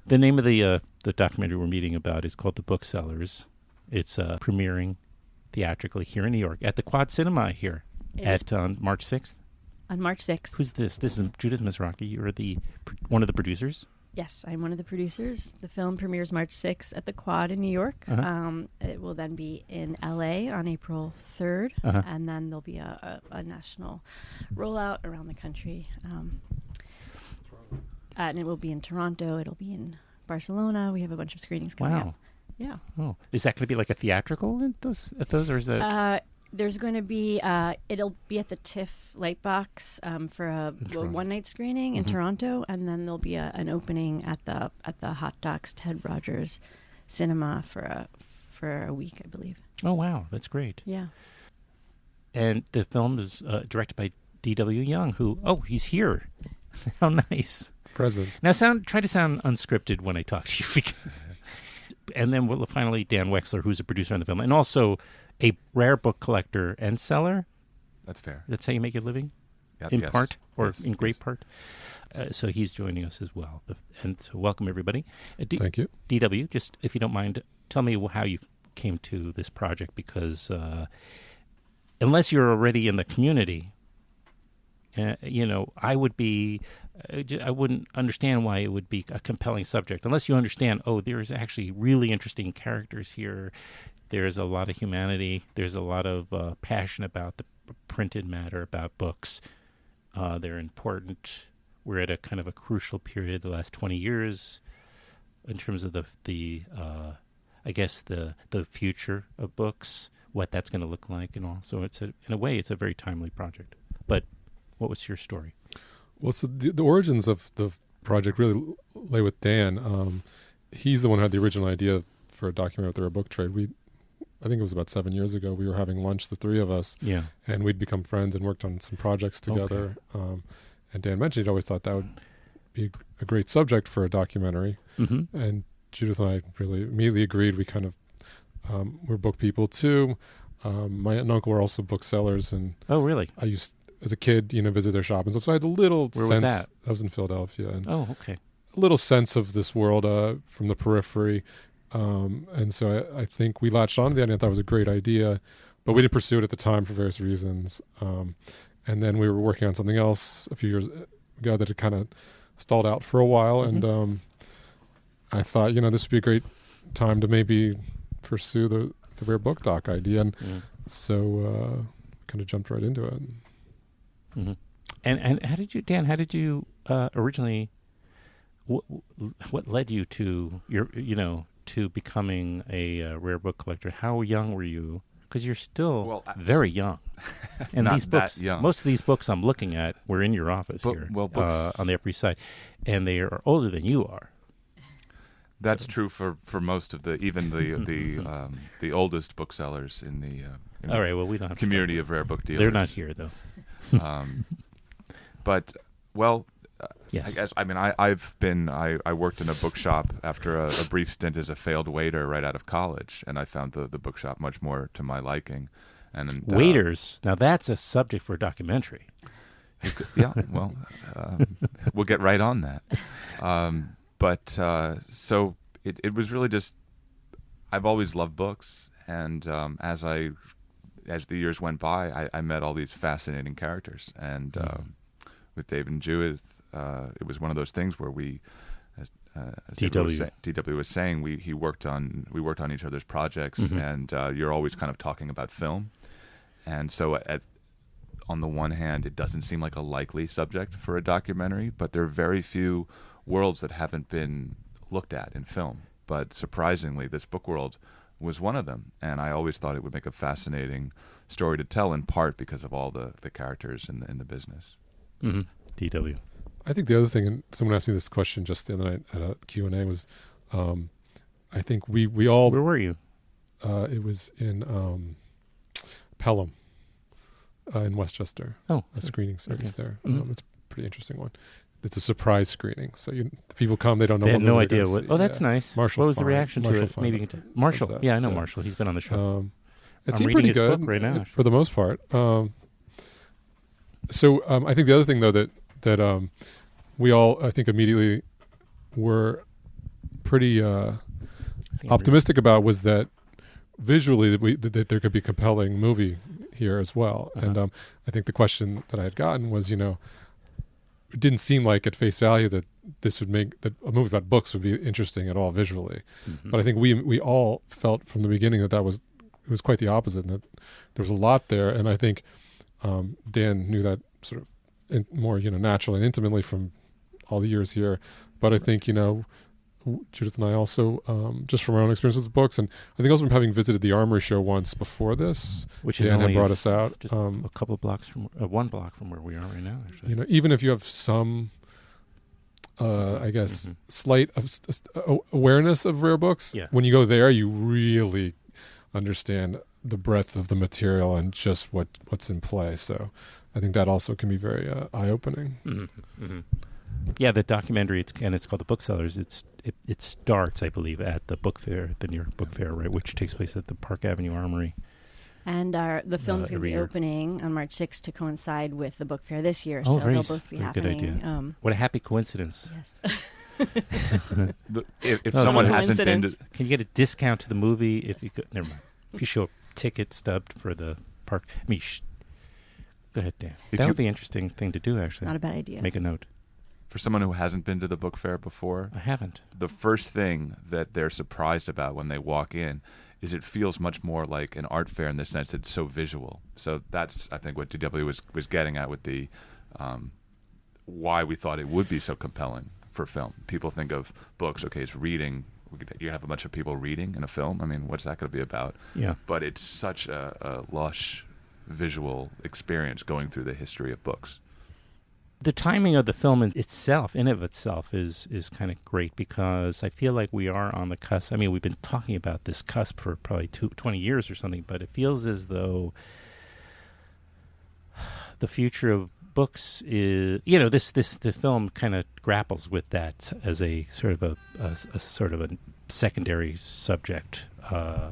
The name of the documentary we're meeting about is called The Booksellers. It's premiering theatrically here in New York at the Quad Cinema here on March 6th. On March 6th. Who's this? This is Judith Mizrachy. You're one of the producers? Yes, I'm one of the producers. The film premieres March 6th at the Quad in New York. It will then be in LA on April 3rd, and then there'll be a national rollout around the country. And it will be in Toronto. It'll be in Barcelona. We have a bunch of screenings coming up. Yeah. Oh, is that going to be like a theatrical at those, or is that? There's going to be, it'll be at the TIFF Lightbox for a one-night screening in Toronto, and then there'll be an opening at the Hot Docs Ted Rogers Cinema for a week, I believe. Oh wow, that's great. Yeah. And the film is directed by D.W. Young, he's here. How nice. Present. Now try to sound unscripted when I talk to you. And then finally Dan Wechsler, who's a producer on the film, and also a rare book collector and seller. That's fair. That's how you make a living? Yep, in yes. part, or Yes, in great part. So he's joining us as well. And so welcome, everybody. Thank you. DW, just if you don't mind, tell me how you came to this project, because unless you're already in the community, I wouldn't understand why it would be a compelling subject unless you understand, there's actually really interesting characters here. There's a lot of humanity. There's a lot of passion about the printed matter, about books. They're important. We're at a kind of a crucial period, the last 20 years, in terms of the future of books, what that's going to look like and all. So in a way, it's a very timely project. But what was your story? Well, so the origins of the project really lay with Dan. He's the one who had the original idea for a documentary with the Rare Book Trade. I think it was about 7 years ago. We were having lunch, the three of us, and we'd become friends and worked on some projects together. Okay. And Dan mentioned he'd always thought that would be a great subject for a documentary. Mm-hmm. And Judith and I really immediately agreed. We kind of we're book people too. My aunt and uncle were also booksellers, and really? I used, as a kid, visit their shop and stuff. So I had a little Where sense. Was that? I was in Philadelphia. And okay. A little sense of this world from the periphery. And so I think we latched on to the idea. I thought it was a great idea, but we didn't pursue it at the time for various reasons. And then we were working on something else a few years ago that had kind of stalled out for a while. Mm-hmm. And I thought, this would be a great time to maybe pursue the Rare Book Doc idea. And so kind of jumped right into it. Mm-hmm. And how did you originally, what led you to to becoming a rare book collector? How young were you? Because you're still very young. And not these books, that young. Most of these books I'm looking at were in your office here on the Upper East Side, and they are older than you are. That's true for most of the oldest booksellers in the all right. Well, we don't have community of rare book dealers. They're not here though. But yes. I worked in a bookshop after a brief stint as a failed waiter right out of college, and I found the bookshop much more to my liking. And waiters, now that's a subject for a documentary. We'll get right on that. So it was really just, I've always loved books, and as the years went by, I met all these fascinating characters, and with Dave and Judith, it was one of those things where we, as DW was saying, we worked on each other's projects, mm-hmm. and you're always kind of talking about film, and so on the one hand, it doesn't seem like a likely subject for a documentary, but there are very few worlds that haven't been looked at in film. But surprisingly, this book world was one of them, and I always thought it would make a fascinating story to tell, in part because of all the characters in the business. Mm-hmm. DW. I think the other thing, and someone asked me this question just the other night at a Q&A, was I think we all... Where were you? It was in Pelham in Westchester. Oh. A screening series there. Mm-hmm. It's a pretty interesting one. It's a surprise screening, so the people come, they don't know. They what have no movie idea they're what. gonna see. That's nice. Marshall what was the Fine. reaction Marshall to it? Fine. Maybe you can Marshall. That? Yeah, I know Marshall. He's been on the show. It I'm seemed reading pretty his good book right now, for the most part. So I think the other thing, though, that we all, I think, immediately were pretty optimistic about was that visually that there could be a compelling movie here as well. And I think the question that I had gotten was, it didn't seem like at face value that this would make that a movie about books would be interesting at all visually. But I think we all felt from the beginning that it was quite the opposite, and that there was a lot there. And I think Dan knew that sort of more naturally and intimately from all the years here. But I think Judith and I also, just from our own experience with the books, and I think also from having visited the Armory show once before this, which Dan had brought us out. Just a couple of blocks from, 1 block from where we are right now, actually. Even if you have some, I guess, slight awareness of rare books, when you go there, you really understand the breadth of the material and just what's in play. So I think that also can be very eye-opening. Yeah, the documentary, it's called The Booksellers. It starts, I believe, at the book fair, the New York Book Fair, right, which takes place at the Park Avenue Armory. And the film's going to be opening on March 6th to coincide with the book fair this year, so they'll both be happening. Good idea. What a happy coincidence. Yes. if someone hasn't been to... Can you get a discount to the movie if you could? Never mind. If you show a ticket stubbed for the park. Go ahead, Dan. That would be an interesting thing to do, actually. Not a bad idea. Make a note. For someone who hasn't been to the book fair before, I haven't. The first thing that they're surprised about when they walk in is it feels much more like an art fair in the sense that it's so visual. So that's, I think, what DW was getting at with the why we thought it would be so compelling for film. People think of books, okay, it's reading. You have a bunch of people reading in a film. I mean, what's that going to be about? Yeah. But it's such a lush visual experience going through the history of books. The timing of the film in itself is kind of great, because I feel like we are on the cusp. I mean, we've been talking about this cusp for probably 20 years or something, but it feels as though the future of books is, the film kind of grapples with that as a sort of a sort of a secondary subject.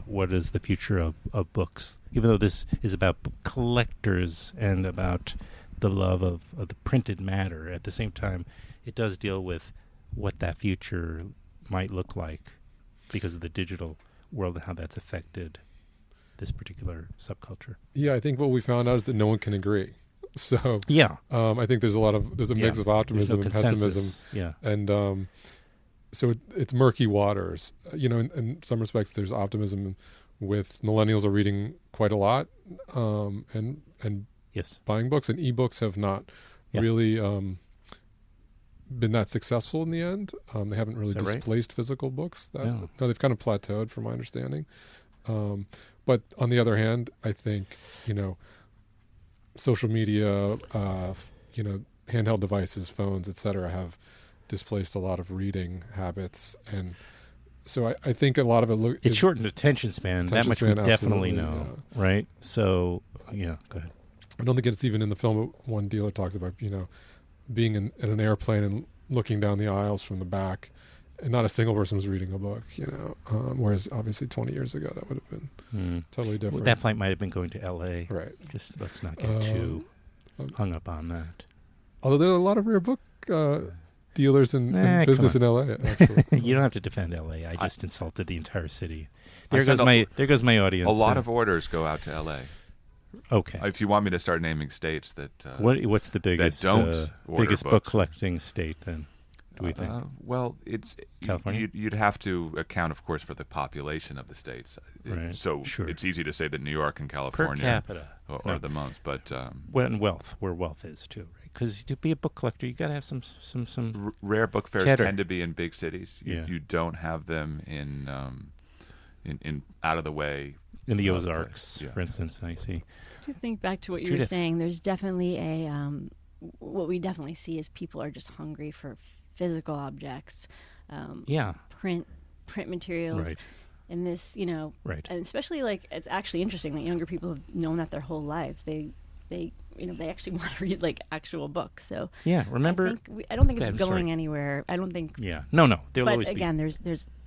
What is the future of books? Even though this is about collectors and about the love of the printed matter, at the same time, it does deal with what that future might look like because of the digital world and how that's affected this particular subculture. Yeah, I think what we found out is that no one can agree. So I think there's a mix of optimism and pessimism. Yeah, and so it's murky waters. In some respects, there's optimism with millennials are reading quite a lot, and yes, buying books, and ebooks have not really been that successful in the end. They haven't really displaced physical books. No, they've kind of plateaued, from my understanding. But on the other hand, I think social media, handheld devices, phones, etc., have displaced a lot of reading habits, and so I think a lot of it it's shortened attention span. That much we definitely know, right? So go ahead. I don't think it's even in the film, but one dealer talked about, being in an airplane and looking down the aisles from the back, and not a single person was reading a book, whereas obviously 20 years ago that would have been totally different. Well, that flight might have been going to L.A. Right. Just let's not get too hung up on that. Although there are a lot of rare book dealers in business in L.A., actually. You don't have to defend L.A. I just insulted the entire city. There goes my audience. A lot of orders go out to L.A. Okay. If you want me to start naming states that what's the biggest biggest book collecting state then? Do we think? Well, it's California. You'd have to account, of course, for the population of the states. Right. So it's easy to say that New York and California per capita are the most, but and wealth, where wealth is too, right? Because to be a book collector, you got to have some rare book fairs cheddar. Tend to be in big cities. You don't have them in out of the way. In the Ozarks, for instance, I see. To think back to what you were saying, there's definitely what we definitely see is people are just hungry for physical objects, print materials, right. And this, right. And especially it's actually interesting that younger people have known that their whole lives. They actually want to read actual books. So remember, I don't think it's going anywhere. I don't think. Yeah, no, there'll always be. But again, there's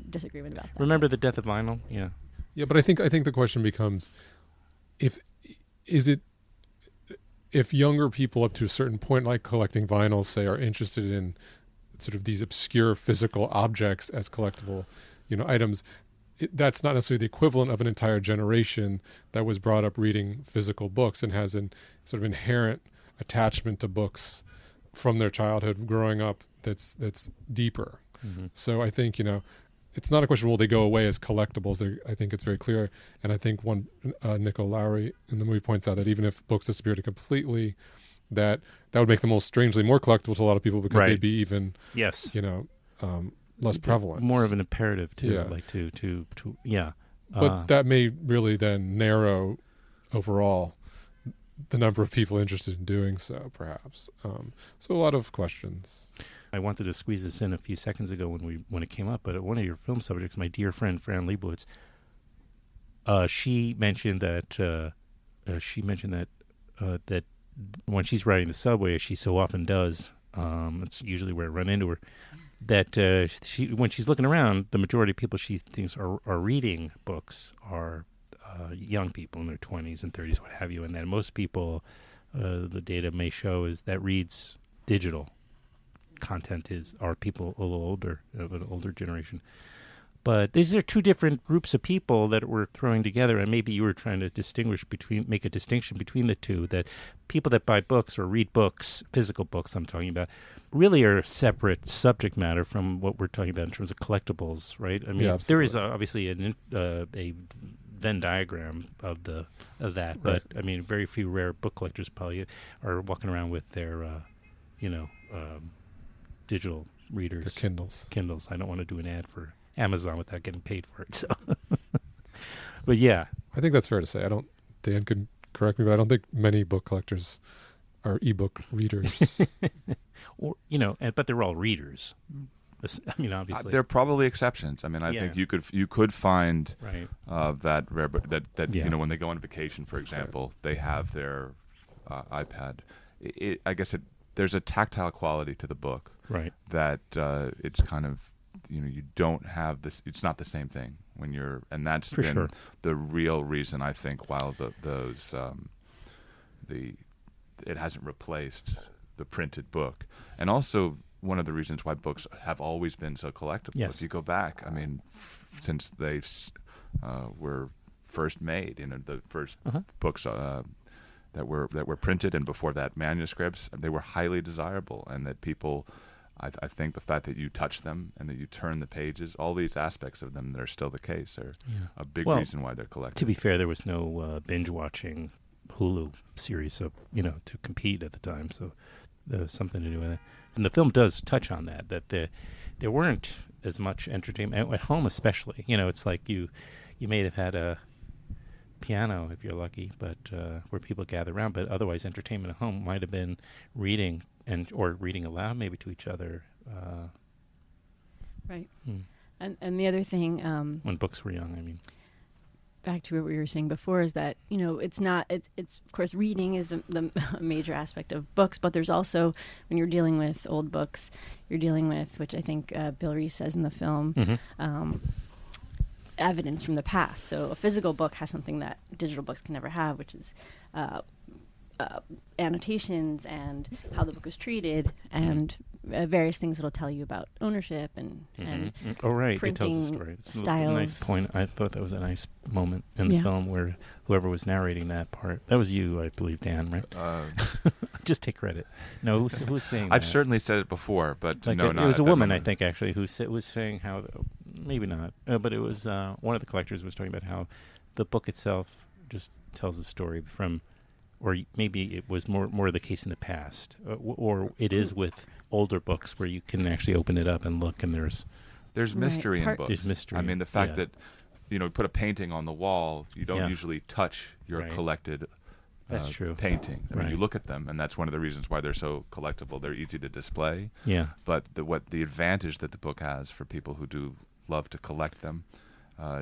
disagreement about that. Remember the death of vinyl? Yeah. Yeah, but I think the question becomes, if younger people up to a certain point, like collecting vinyls, say, are interested in sort of these obscure physical objects as collectible, items. That's not necessarily the equivalent of an entire generation that was brought up reading physical books and has an sort of inherent attachment to books from their childhood growing up that's deeper. Mm-hmm. So I think, it's not a question, will they go away as collectibles? I think it's very clear. And I think Nico Lowry in the movie points out that even if books disappeared completely, that would make them all strangely more collectible to a lot of people because they'd be even, yes, less prevalent. More of an imperative too, Yeah. like to yeah. But that may really then narrow overall the number of people interested in doing so, perhaps. So a lot of questions. I wanted to squeeze this in a few seconds ago when it came up, but one of your film subjects, my dear friend Fran Lebowitz, she mentioned that that when she's riding the subway, as she so often does, it's usually where I run into her, that when she's looking around, the majority of people she thinks are reading books are young people in their 20s and 30s, what have you, and then most people, the data may show, is that reads digital content are people a little older, of an older generation. But these are two different groups of people that we're throwing together, and maybe you were trying to make a distinction between the two, that people that buy books or read books, physical books I'm talking about, really are a separate subject matter from what we're talking about in terms of collectibles, right? I mean, there is obviously a Venn diagram of that, right. But I mean, very few rare book collectors probably are walking around with their, digital readers. Their Kindles. I don't want to do an ad for Amazon without getting paid for it. So, but yeah, I think that's fair to say. Dan could correct me, but I don't think many book collectors are ebook readers. or but they're all readers. I mean, obviously, there are probably exceptions. I mean, I think you could find that rare book that when they go on vacation, for example, they have their iPad. I guess there's a tactile quality to the book, right? That it's kind of you don't have this. It's not the same thing when you're, and that's for been sure the real reason I think. While it hasn't replaced the printed book, and also one of the reasons why books have always been so collectible. Yes. If you go back, I mean, since they were first made, the first books that were printed, and before that, manuscripts, they were highly desirable, and that people, I think the fact that you touch them and that you turn the pages, all these aspects of them that are still the case are a big reason why they're collected. To be fair, there was no binge-watching Hulu series, so to compete at the time, so there was something to do with it. And the film does touch on that there weren't as much entertainment at home, especially. It's like you may have had a piano if you're lucky, but where people gather around. But otherwise, entertainment at home might have been reading or reading aloud, maybe to each other. Right. And the other thing, when books were young, I mean. Back to what we were saying before, is that it's of course reading is the major aspect of books, but there's also, when you're dealing with old books, you're dealing with, which I think Bill Reese says in the film, evidence from the past. So a physical book has something that digital books can never have, which is annotations and how the book was treated, and various things that'll tell you about ownership and oh, right, printing, it tells a story. It's styles. A nice point. I thought that was a nice moment in the film where whoever was narrating that part, that was you, I believe, Dan, right? Just take credit. No, who's saying I've that? certainly said it before, but no, not it was a woman, moment. I think, actually, who was saying how, maybe not, but it was one of the collectors was talking about how the book itself just tells a story from, or maybe it was more the case in the past, or it is with older books where you can actually open it up and look, and there's mystery in books. There's mystery. I mean, the fact that put a painting on the wall, you don't usually touch your collected that's true. painting. I mean, you look at them, and that's one of the reasons why they're so collectible. They're easy to display. Yeah. But the advantage that the book has for people who do love to collect them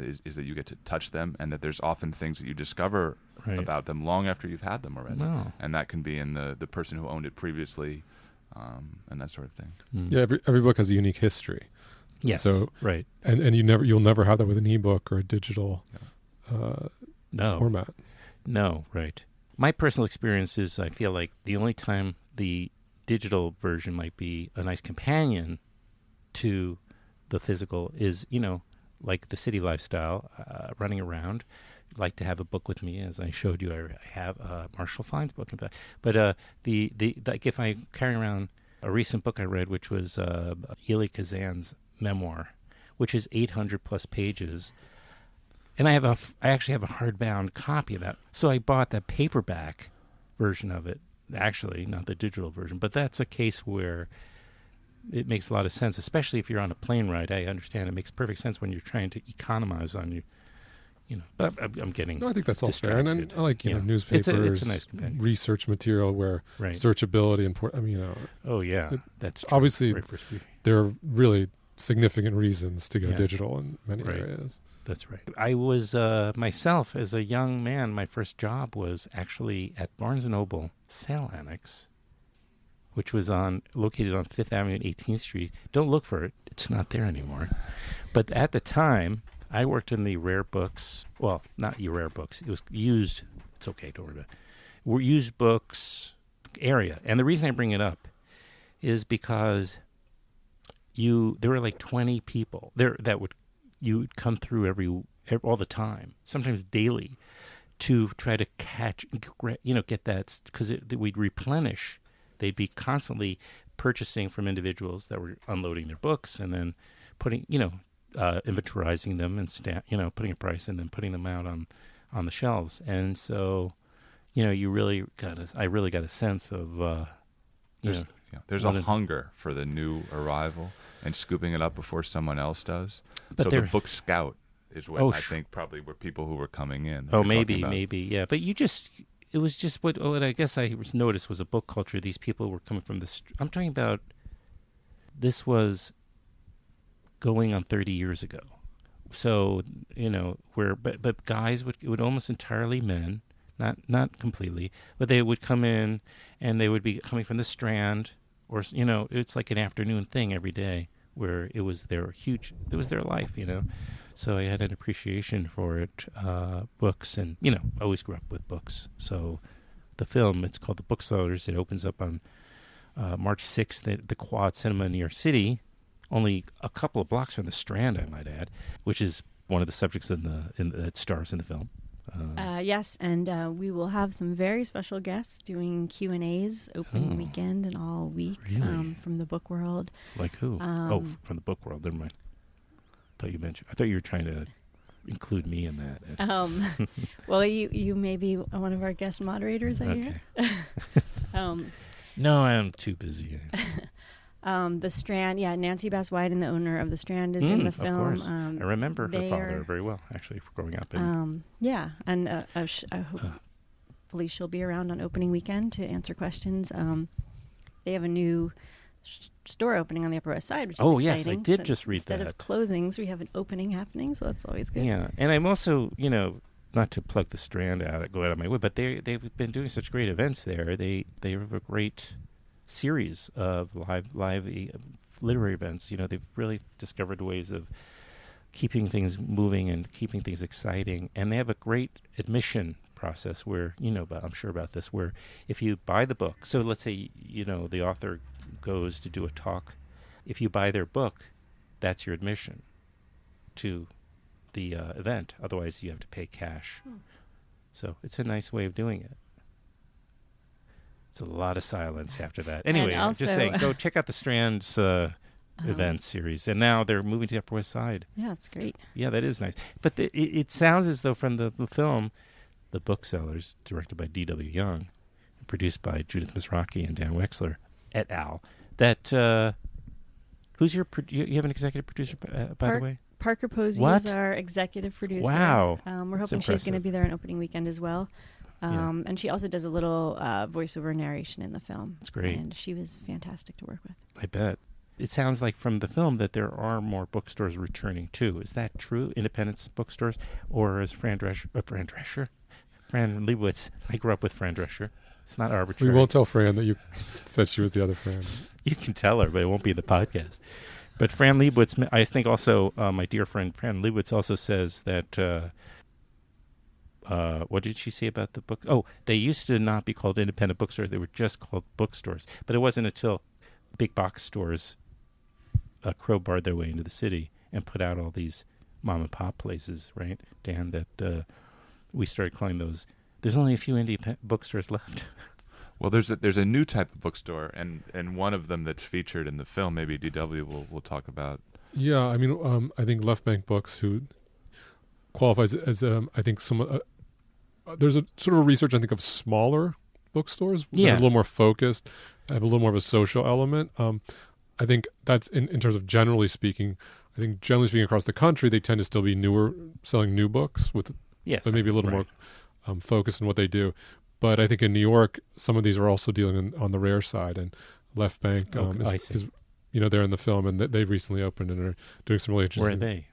is that you get to touch them, and that there's often things that you discover about them long after you've had them already. Wow. And that can be in the person who owned it previously, and that sort of thing. Yeah, every book has a unique history. Yes. So and you'll never have that with an ebook or a digital format. No, right. My personal experience is I feel like the only time the digital version might be a nice companion to the physical is, like the city lifestyle, running around. Like to have a book with me, as I showed you. I have Marshall Fine's book, in fact. But like if I carry around a recent book I read, which was Elie Kazan's memoir, which is 800 plus pages, and I actually have a hardbound copy of that. So I bought the paperback version of it, actually, not the digital version. But that's a case where it makes a lot of sense, especially if you're on a plane ride. I understand it makes perfect sense when you're trying to economize on your. But I'm getting. No, I think that's all fair, distracted. and I like newspapers, it's a nice companion. research material where Right. searchability and Oh yeah, that's true. obviously Right, for speed. there are really significant reasons to go Yeah. digital in many Right. areas. That's right. I was myself as a young man. My first job was actually at Barnes & Noble Sale Annex, which was located on 5th Avenue and 18th Street. Don't look for it; it's not there anymore. But at the time, I worked in the rare books. Well, not your rare books. It was used. It's okay. Don't worry about it. We're used books area, and the reason I bring it up is because there were like 20 people there that you'd come through all the time, sometimes daily, to try to catch, get that, because we'd replenish. They'd be constantly purchasing from individuals that were unloading their books and then putting, inventorizing them and putting a price and then putting them out on the shelves. And so, I really got a sense of, there's a hunger for the new arrival and scooping it up before someone else does. But so the book scout is what I sure. think probably were people who were coming in. Oh, maybe, yeah. But it was just what I guess I noticed was a book culture. These people were coming from I'm talking about, this was going on 30 years ago. So, but guys it would almost entirely men, not completely, but they would come in and they would be coming from the Strand, or, it's like an afternoon thing every day where it was their life, So I had an appreciation for it, books, and, I always grew up with books. So the film, it's called The Booksellers. It opens up on March 6th at the Quad Cinema in New York City, only a couple of blocks from the Strand, I might add, which is one of the subjects that stars in the film. Yes, and we will have some very special guests doing Q&As opening weekend and all week. Really? From the book world. Like who? From the book world. Never mind. I thought you were trying to include me in that. Well, you may be one of our guest moderators, I hear. No, I'm too busy. The Strand, Nancy Bass White, the owner of the Strand, is in the film. Of course. I remember her father very well, actually, growing up. And hopefully she'll be around on opening weekend to answer questions. They have a new store opening on the Upper West Side, which is exciting. Yes, I did just read Instead that. of closings, we have an opening happening, so that's always good. Yeah, and I'm also, not to plug the Strand go out of my way, but they've been doing such great events there. They have a great series of live literary events. They've really discovered ways of keeping things moving and keeping things exciting, and they have a great admission process where I'm sure about this, where if you buy the book, so let's say the author goes to do a talk, if you buy their book, that's your admission to the event. Otherwise you have to pay cash. So it's a nice way of doing it. It's a lot of silence after that. Anyway, also, just saying, go check out the Strand's event series. And now they're moving to the Upper West Side. Yeah, it's great. Yeah, that is nice. But it sounds as though from the film, The Booksellers, directed by D.W. Young, produced by Judith Mizrachy and Dan Wechsler, et al., that, who's you have an executive producer, by the way? Parker Posey What? is our executive producer. Wow. We're That's hoping she's going to impressive. be there on opening weekend as well. And she also does a little voiceover narration in the film. That's great. And she was fantastic to work with. I bet. It sounds like from the film that there are more bookstores returning too. Is that true? Independent bookstores? Or is Fran Lebowitz. I grew up with Fran Drescher. It's not arbitrary. We won't tell Fran that you said she was the other Fran. You can tell her, but it won't be in the podcast. But Fran Lebowitz, I think also, my dear friend Fran Lebowitz also says that, what did she say about the book? Oh, they used to not be called independent bookstores. They were just called bookstores. But it wasn't until big box stores crowbarred their way into the city and put out all these mom and pop places, right, Dan, that we started calling those. There's only a few indie bookstores left. Well, there's a new type of bookstore, and one of them that's featured in the film. Maybe DW will talk about. Yeah, I mean, I think Left Bank Books, who qualifies as I think some. There's a sort of research, I think, of smaller bookstores, that are a little more focused, have a little more of a social element. I think that's in terms of generally speaking. I think generally speaking across the country, they tend to still be selling new books but maybe a little more focused on what they do. But I think in New York, some of these are also dealing on the rare side, and Left Bank is they're in the film, and they recently opened and are doing some really interesting. Where are they?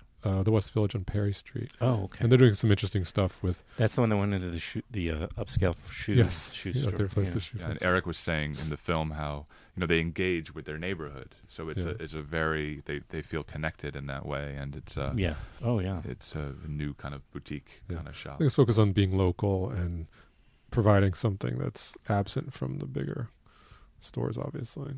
The West Village on Perry Street. Oh, okay. And they're doing some interesting stuff with. That's the one that went into the upscale shoe store. Their place to shoot. And Eric was saying in the film how they engage with their neighborhood, so it's a very they feel connected in that way, and it's it's a new kind of boutique kind of shop. I think it's focused on being local and providing something that's absent from the bigger stores, obviously.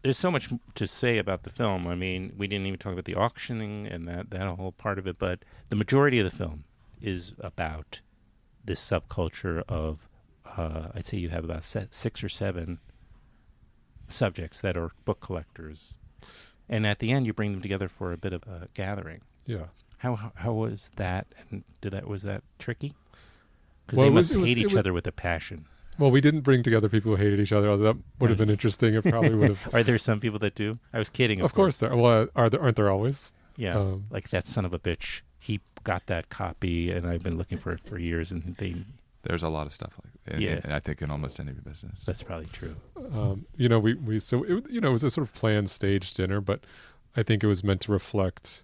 There's so much to say about the film. I mean, we didn't even talk about the auctioning and that whole part of it, but the majority of the film is about this subculture of, I'd say you have about 6 or 7 subjects that are book collectors. And at the end, you bring them together for a bit of a gathering. Yeah. How was that? And was that tricky? Because they must hate each other with a passion. Well, we didn't bring together people who hated each other. That would have been interesting. It probably would have. Are there some people that do? I was kidding. Of course there. Well, aren't there always? Yeah, like that son of a bitch. He got that copy, and I've been looking for it for years. And there's a lot of stuff like that. And I think in almost any business. That's probably true. It was a sort of planned stage dinner, but I think it was meant to reflect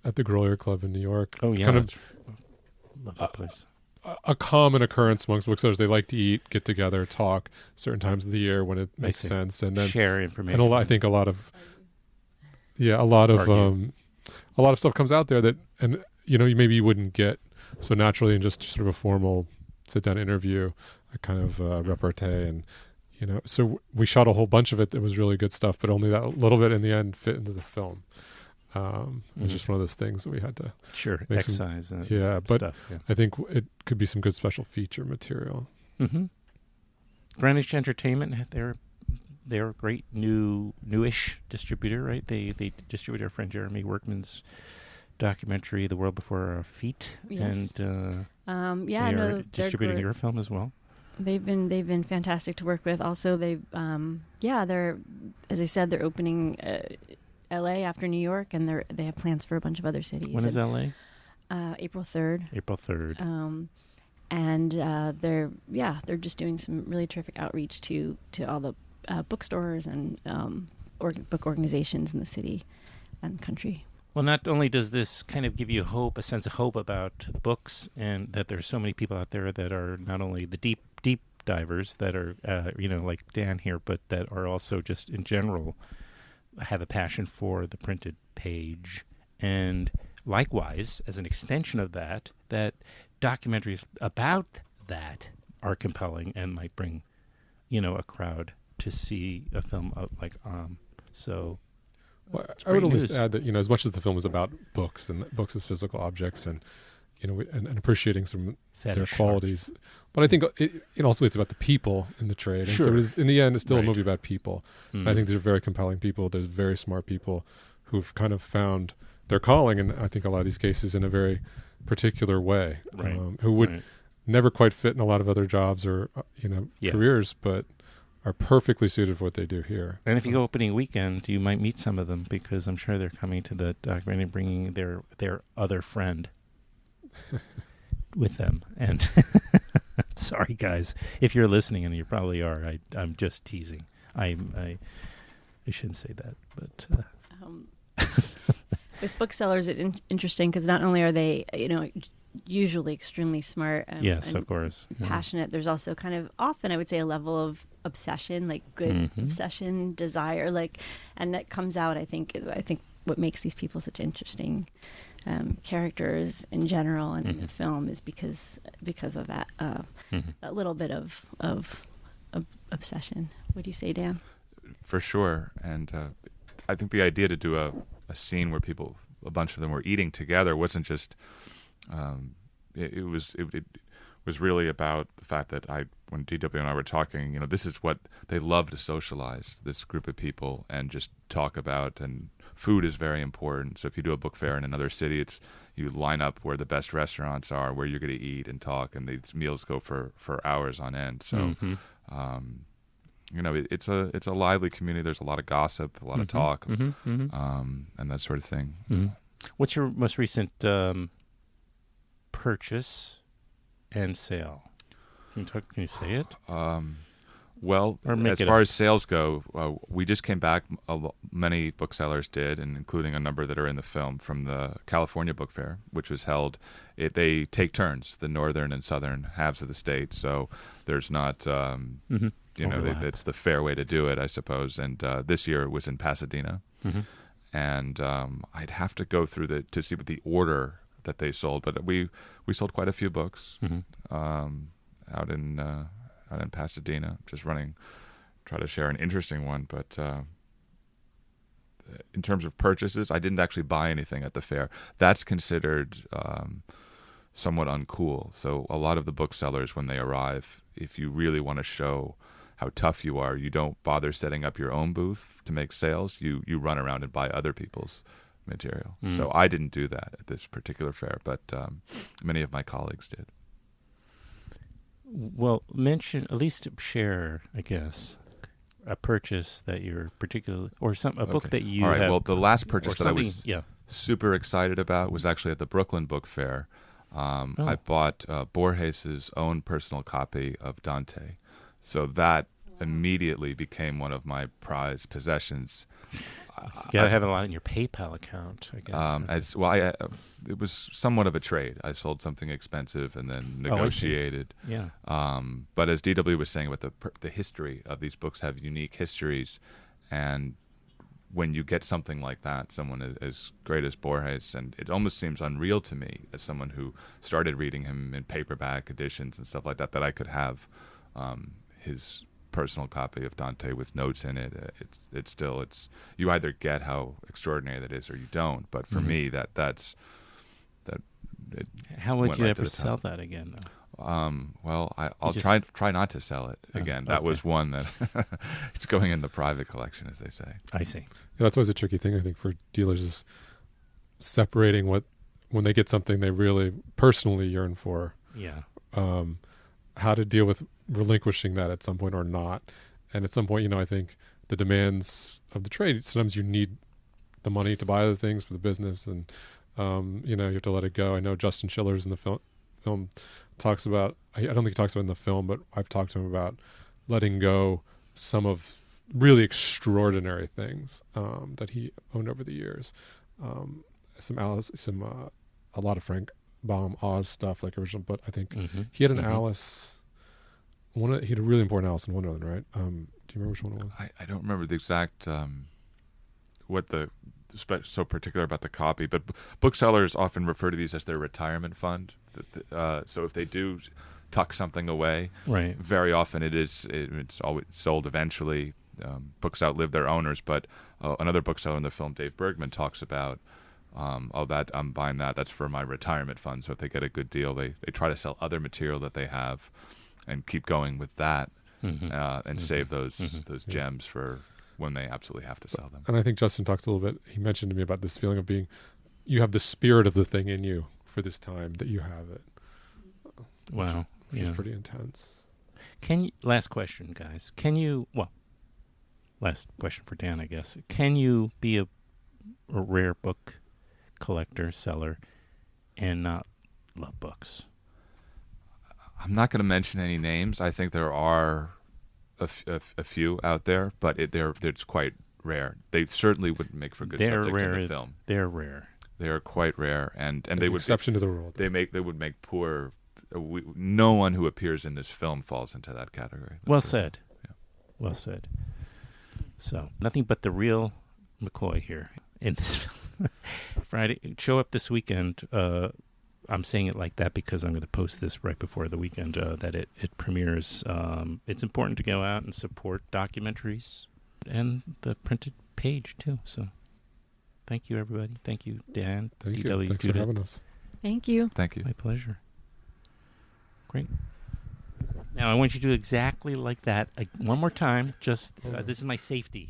at the Grolier Club in New York. Oh yeah, love that place. A common occurrence amongst booksellers. They like to eat, get together, talk certain times of the year when it makes sense, and then share information. And I think a lot of stuff comes out there that, and maybe you wouldn't get so naturally in just sort of a formal sit-down interview, a kind of repartee, and so we shot a whole bunch of it that was really good stuff, but only that little bit in the end fit into the film. It's just one of those things that we had to excise. But stuff, I think it could be some good special feature material. Mm-hmm. Greenwich Entertainment, they're a great newish distributor, right? They distribute our friend Jeremy Workman's documentary, The World Before Our Feet, yes. and they are distributing your film as well. They've been fantastic to work with. Also, they're as I said, they're opening. LA after New York, and they have plans for a bunch of other cities. When is LA? April 3rd. April 3rd. And they're just doing some really terrific outreach to all the bookstores and book organizations in the city and the country. Well, not only does this kind of give you a sense of hope about books, and that there's so many people out there that are not only the deep divers that are like Dan here, but that are also just in general have a passion for the printed page. And likewise, as an extension of that documentaries about that are compelling and might bring a crowd to see a film like so. Well, I would at least add that as much as the film is about books and books as physical objects, and and appreciating some their qualities, but I think it also it's about the people in the trade. And so it is, in the end, it's still a movie about people. Mm-hmm. I think these are very compelling people. There's very smart people who've kind of found their calling, and I think a lot of these cases in a very particular way, who would never quite fit in a lot of other jobs or careers, but are perfectly suited for what they do here. And if you go opening weekend, you might meet some of them, because I'm sure they're coming to the documentary and bringing their other friend with them. And sorry, guys, if you're listening, and you probably are, I'm just teasing. I shouldn't say that, but with booksellers, it's interesting because not only are they usually extremely smart and, of course, passionate, there's also kind of often, I would say, a level of obsession, like good obsession, desire, and that comes out. I think what makes these people such interesting characters in general and in the film is because of that a little bit of obsession. What do you say, Dan? For sure, and I think the idea to do a scene where a bunch of them were eating together wasn't just. It was really about the fact that when DW and I were talking, this is what they love to socialize, this group of people, and just talk about. And food is very important. So if you do a book fair in another city, you line up where the best restaurants are, where you're going to eat and talk, and these meals go for hours on end. So, it's a lively community. There's a lot of gossip, a lot of talk, and that sort of thing. Mm-hmm. What's your most recent purchase and sale? Can you say it? Well, as far as sales go, we just came back. Many booksellers did, and including a number that are in the film, from the California Book Fair, which was held. They take turns, the northern and southern halves of the state. So there's not, it's the fair way to do it, I suppose. And this year it was in Pasadena, and I'd have to go through to see what the order that they sold, but we sold quite a few books out in Pasadena. Just try to share an interesting one. But in terms of purchases, I didn't actually buy anything at the fair. That's considered somewhat uncool. So a lot of the booksellers, when they arrive, if you really want to show how tough you are, you don't bother setting up your own booth to make sales. You run around and buy other people's material. So I didn't do that at this particular fair, but many of my colleagues did. Well, at least share, I guess, a purchase that you're particularly, or a book that you All right, have. Well, the last purchase that I was super excited about was actually at the Brooklyn Book Fair. I bought Borges's own personal copy of Dante. So that immediately became one of my prized possessions. You gotta have a lot in your PayPal account, I guess. It was somewhat of a trade. I sold something expensive and then negotiated. Yeah. But as DW was saying about the history of these books, have unique histories, and when you get something like that, someone as great as Borges, and it almost seems unreal to me as someone who started reading him in paperback editions and stuff like that I could have his personal copy of Dante with notes in it. It's you either get how extraordinary that is or you don't. But for me, that's how would you ever sell that again, though? I'll try not to sell it again. That was one that it's going in the private collection, as they say. I see. Yeah, that's always a tricky thing, I think, for dealers, is separating when they get something they really personally yearn for. Yeah. How to deal with relinquishing that at some point or not. And at some point, I think the demands of the trade, sometimes you need the money to buy other things for the business, and you have to let it go. I know Justin Schiller's in the film talks about, I don't think he talks about it in the film, but I've talked to him about letting go some of really extraordinary things that he owned over the years. A lot of Frank Baum Oz stuff, like original, but I think he had an Alice. He had a really important Alice in Wonderland, right? Do you remember which one it was? I don't remember the exact what the so particular about the copy, but booksellers often refer to these as their retirement fund. So if they do tuck something away, right, very often it's always sold eventually. Books outlive their owners, but another bookseller in the film, Dave Bergman, talks about that I'm buying that's for my retirement fund. So if they get a good deal, they try to sell other material that they have and keep going with that, and save those gems for when they absolutely have to sell them. And I think Justin talks a little bit, he mentioned to me about this feeling of you have the spirit of the thing in you for this time that you have it. Wow. Which is pretty intense. Last question, guys. Last question for Dan, I guess. Can you be a rare book collector, seller, and not love books? I'm not going to mention any names. I think there are a few out there, but it's quite rare. They certainly wouldn't make for good subject in the film. They're rare. They are quite rare, and they would exception to the rule. They would make poor. No one who appears in this film falls into that category. Well said. Yeah. Well said. So nothing but the real McCoy here in this film. Friday, show up this weekend. I'm saying it like that because I'm going to post this right before the weekend that it premieres. It's important to go out and support documentaries and the printed page too. So, thank you, everybody. Thank you, Dan. Thank you. DW, Thanks Judith. for having us. Thank you. Thank you. My pleasure. Great. Now I want you to do exactly like that one more time. Just this is my safety.